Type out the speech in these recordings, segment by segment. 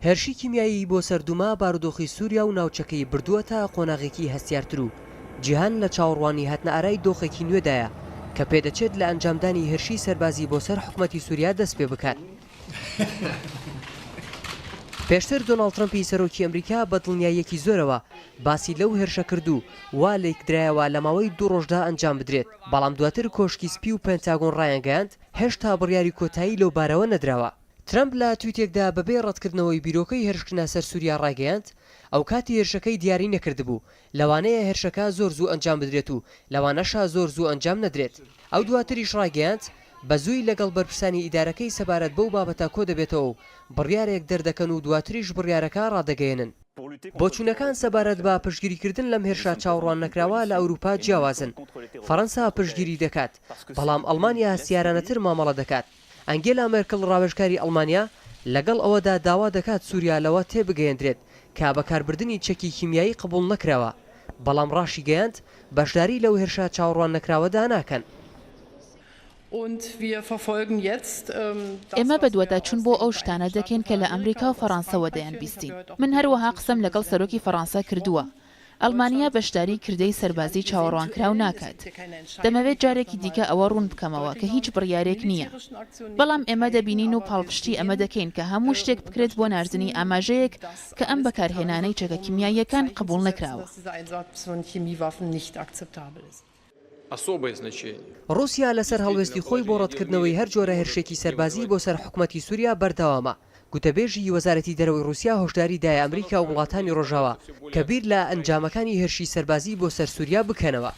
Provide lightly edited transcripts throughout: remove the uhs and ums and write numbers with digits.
هێرشی کیمیایی بۆ سەردوما بارودۆخی سووریا و ناوچەکەی بردووەتە قۆناغێکی هەستیارتر و جیهان لە چاوەڕوانی هاتنە ئارای دۆخێکی نوێدایە کە پێدەچێت لە ئەنجامدانی هێرشی سەربازی بۆ سەر حکومەتی سووریا دەست پێ بکات. پێشتر دۆناڵد ترەمپی سەرۆکی ئەمریکا بە دڵنیاییەکی زۆرەوە باسی لەو هێرشە کردو وا لێکدرایەوە لە ماوەی 2 ڕۆژدا ئەنجام بدرێت، بەڵام دواتر کۆشکی سپی و پێنتاگۆن ڕایەنگەاند هێشتا بڕیاری کۆتایی لەو بارەوە نەدراوە. ترەمپ لە تویتێکدا بەبێ ڕەتکردنەوەی بیرۆکەی هێرشکردنە سەر سووریا ڕاگەیاند ئەو کاتی هێرشەکەی دیاری نەکردبوو، لەوانەیە هێرشەکە زۆر زوو ئەنجام بدرێت و لەوانەشە زۆر زوو ئەنجام نەدرێت. ئەو دواتریش ڕاگەیاند بەزووی لەگەڵ بەرپرسانی ئیدارەکەی سەبارەت بەو بابەتە کۆ دەبێتەوە و بڕیارێک دەردەکەن و دواتریش بڕیارەکە ڕادەگەیەنن. بۆچوونەکان سەبارەت بە پشتگیریکردن لەم هێرشە چاوەڕوان نەکراوە لە ئەوروپا جیاوازن. فەڕەنسا پشتگیری دەکات، بەڵام ئەڵمانیا سیارانەتر مامەڵە دەکات. ئەنگێلا مێرکڵ ڕاوێژکاری ئەڵمانیا لەگەڵ ئەوەدا داوا دەکات سووریا لەوە تێبگەیەندرێت کە بەکاربردنی چەکی کیمیایی قبول نەکراوە، بەڵام ڕاشی گەیاند بەشداری لەو هێرشە چاوەڕوان نەکراوەدا ناکەن. ئێمە بەدوەدا چوون بۆ ئەو شتانە دەکەین کە لە ئەمریکا و فەڕەنسەوە دەیان بیستین. من هەروەها قسەم لەگەڵ سەرۆکی فەڕەنسا کردووە. ئەڵمانیا بەشداری کردەی سەربازی چاوەڕوانکراو ناکات. دەمەوێت جارێکی دیکە ئەوە ڕوون بکەمەوە کە هیچ بڕیارێک نییە. بەڵام ئێمە دەبینین و پاڵپشتی ئەمە دەکەین کە هەموو شتێک بکرێت بۆ ناردنی ئاماژەیەک کە ئەم بەکارهێنانەی چەکە کیمیاییەکان قبول نەکراوە. رووسیا لەسەر هەڵوێستی خۆی بۆ ڕەتکردنەوەی هەر جۆرە هێرشێکی سەربازی بۆ سەر حکومەتی سووریا بەردەوامە. گوتەبێژی وەزارەتی دەرەوەی رووسیا هۆشداری دایە ئەمریکا و وڵاتانی ڕۆژاوە کە بیر لە ئەنجامەکانی هێرشی سەربازی بۆ سەر سووریا بکەنەوە.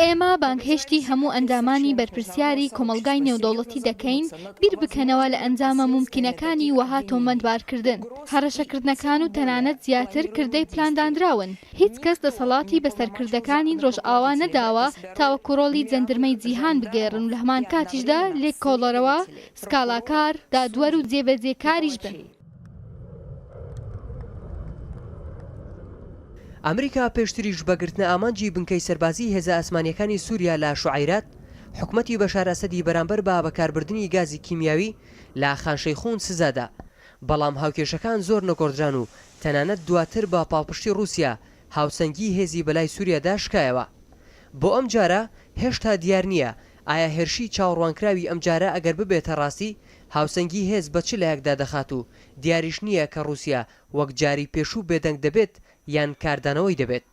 ئێمە بانگهێشتی هەموو ئەندامانی بەرپرسیاری کۆمەلگای نێودەوڵەتی دەکەین بیر بکەنەوە لە ئەنجامە ممکنەکانی وەها تۆمەتبارکردن، هەڕەشەکردنەکان و تەنانەت زیاتر کردەی پلاندانراون. هیچ کەس دەسەڵاتی بەسەرکردەکانی ڕۆژئاوا نەداوە تاوە کۆڕۆڵی جەندرمەی جیهان بگێڕن و لە هەمان کاتیشدا لێک کۆڵەرەوە، سکاڵاکار، دادوەر و جێبەجێکاریش بن. ئەمریکا پێشتریش بەگرتنە ئامانجی بنکەی سەربازی هێزە ئاسمانیەکانی سووریا لە شوعیرات حکومەتی بەشار ئەسەدی بەرامبەر بە بەکاربردنی گازی کیمیاوی لە خانشەی خۆن سزادا، بەڵام هاوکێشەکان زۆر نەگۆڕدران و تەنانەت دواتر بە پاڵپشتی رووسیا هاوسەنگی هێزی بەلای سووریادا شکایەوە. بۆ ئەم جارە هێشتا دیار نییە ئایا هێرشی چاوەڕوانکراوی ئەم جارە ئەگەر ببێتە ڕاستی هاوسەنگی هێز بە چ لایەکدا دەخات و دیاریش نییە کە رووسیا وەک جاری پێشوو بێدەنگ دەبێت یان کاردانەوەی دەبێت.